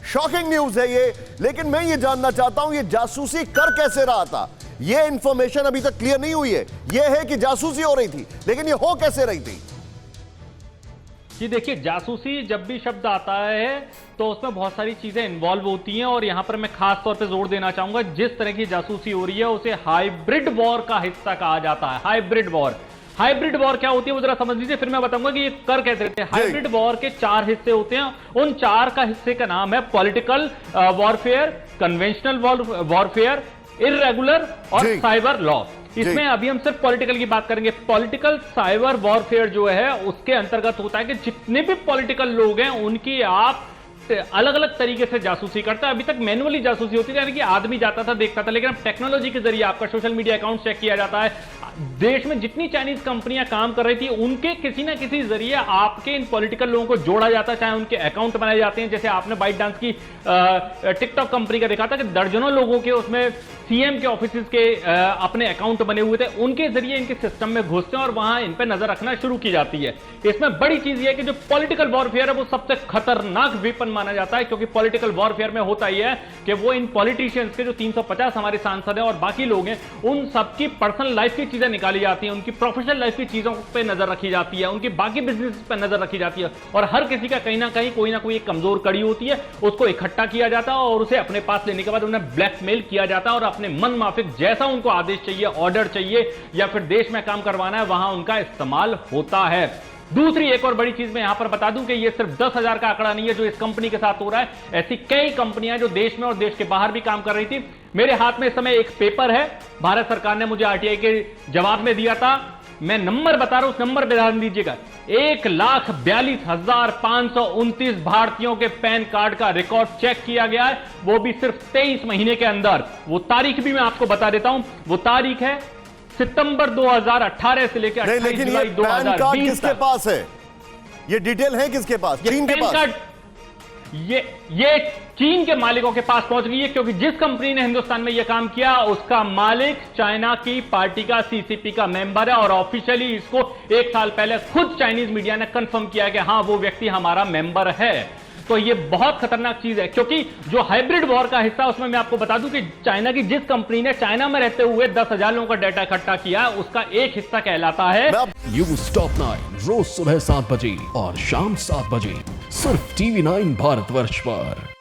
Shocking news है ये, लेकिन मैं ये जानना चाहता हूं ये जासूसी कर कैसे रहा था। ये इंफॉर्मेशन अभी तक क्लियर नहीं हुई है। ये है कि जासूसी हो रही थी, लेकिन ये हो कैसे रही थी? जी देखिए, जासूसी जब भी शब्द आता है तो उसमें बहुत सारी चीजें इन्वॉल्व होती हैं और यहां पर मैं खास तौर पे जोर देना चाहूंगा, जिस तरह की जासूसी हो रही है उसे हाइब्रिड वॉर का हिस्सा कहा जाता है। हाइब्रिड वॉर, हाइब्रिड वॉर क्या होती है वो जरा समझ लीजिए, फिर मैं बताऊंगा कि ये कर कैसे रहते हैं। हाइब्रिड वॉर के 4 हिस्से होते हैं, उन 4 का हिस्से का नाम है political warfare, conventional warfare, irregular और साइबर लॉ। इसमें अभी हम सिर्फ पॉलिटिकल की बात करेंगे। पॉलिटिकल साइबर वॉरफेयर जो है उसके अंतर्गत होता है कि जितने भी पॉलिटिकल लोग हैं उनकी आप अलग अलग तरीके से जासूसी करता है। अभी तक मैनुअली जासूसी होती थी, यानी कि आदमी जाता था देखता था, लेकिन अब टेक्नोलॉजी के जरिए आपका सोशल मीडिया अकाउंट चेक किया जाता है। देश में जितनी चाइनीज कंपनियां काम कर रही थी उनके किसी ना किसी जरिए आपके इन पॉलिटिकल लोगों को जोड़ा जाता है, चाहे उनके अकाउंट बनाए जाते हैं। जैसे आपने बाइट डांस की टिकटॉक कंपनी का देखा था कि दर्जनों लोगों के उसमें सीएम के ऑफिस के अपने अकाउंट बने हुए थे, उनके जरिए इनके सिस्टम में घुसते हैं और वहां इन पर नजर रखना शुरू की जाती है। इसमें बड़ी चीज यह है कि जो पॉलिटिकल वॉरफेयर है वो सबसे खतरनाक वेपन माना जाता है, क्योंकि पॉलिटिकल वॉरफेयर में होता ही है कि वो इन पॉलिटिशियंस के जो 350 हमारे सांसद हैं और बाकी लोग हैं उन सबकी पर्सनल लाइफ की चीजें निकाली जाती हैं, उनकी प्रोफेशनल लाइफ की चीजों पे नजर रखी जाती है, उनकी बाकी बिजनेस पे नजर रखी जाती है और हर किसी का कहीं ना कहीं कोई ना कोई एक कमजोर कड़ी होती है, उसको इकट्ठा किया जाता है और उसे अपने पास लेने के बाद उन्हें ब्लैकमेल किया जाता है और अपने मन माफिक जैसा उनको आदेश चाहिए, ऑर्डर चाहिए या फिर देश में काम करवाना है वहां उनका इस्तेमाल होता है। दूसरी एक और बड़ी चीज मैं यहां पर बता दूं कि यह सिर्फ 10,000 का आंकड़ा नहीं है जो इस कंपनी के साथ हो रहा है। ऐसी कई कंपनियां जो देश में और देश के बाहर भी काम कर रही थी। मेरे हाथ में इस समय एक पेपर है, भारत सरकार ने मुझे आरटीआई के जवाब में दिया था, मैं नंबर बता रहा हूं, उस नंबर पर ध्यान दीजिएगा। 1,42,529 भारतीयों के पैन कार्ड का रिकॉर्ड चेक किया गया है, वो भी सिर्फ 23 महीने के अंदर। वो तारीख भी मैं आपको बता देता हूं, वो तारीख है सितंबर 2018 से लेकर 28 जुलाई 2020 किसके पास है? ये डिटेल है किसके पास? चीन के पास? ये चीन के मालिकों के पास पहुंच गई है, क्योंकि जिस कंपनी ने हिंदुस्तान में यह काम किया उसका मालिक चाइना की पार्टी का सीसीपी का मेंबर है और ऑफिशियली इसको 1 साल पहले खुद चाइनीज मीडिया ने कंफर्म किया कि हां वो व्यक्ति हमारा मेंबर है। तो ये बहुत खतरनाक चीज है, क्योंकि जो हाइब्रिड वॉर का हिस्सा उसमें मैं आपको बता दूं कि चाइना की जिस कंपनी ने चाइना में रहते हुए 10,000 लोगों का डाटा इकट्ठा किया उसका एक हिस्सा कहलाता है न्यूज़ टॉप 9 रोज सुबह 7 बजे और शाम 7 बजे सिर्फ TV9 भारतवर्ष पर।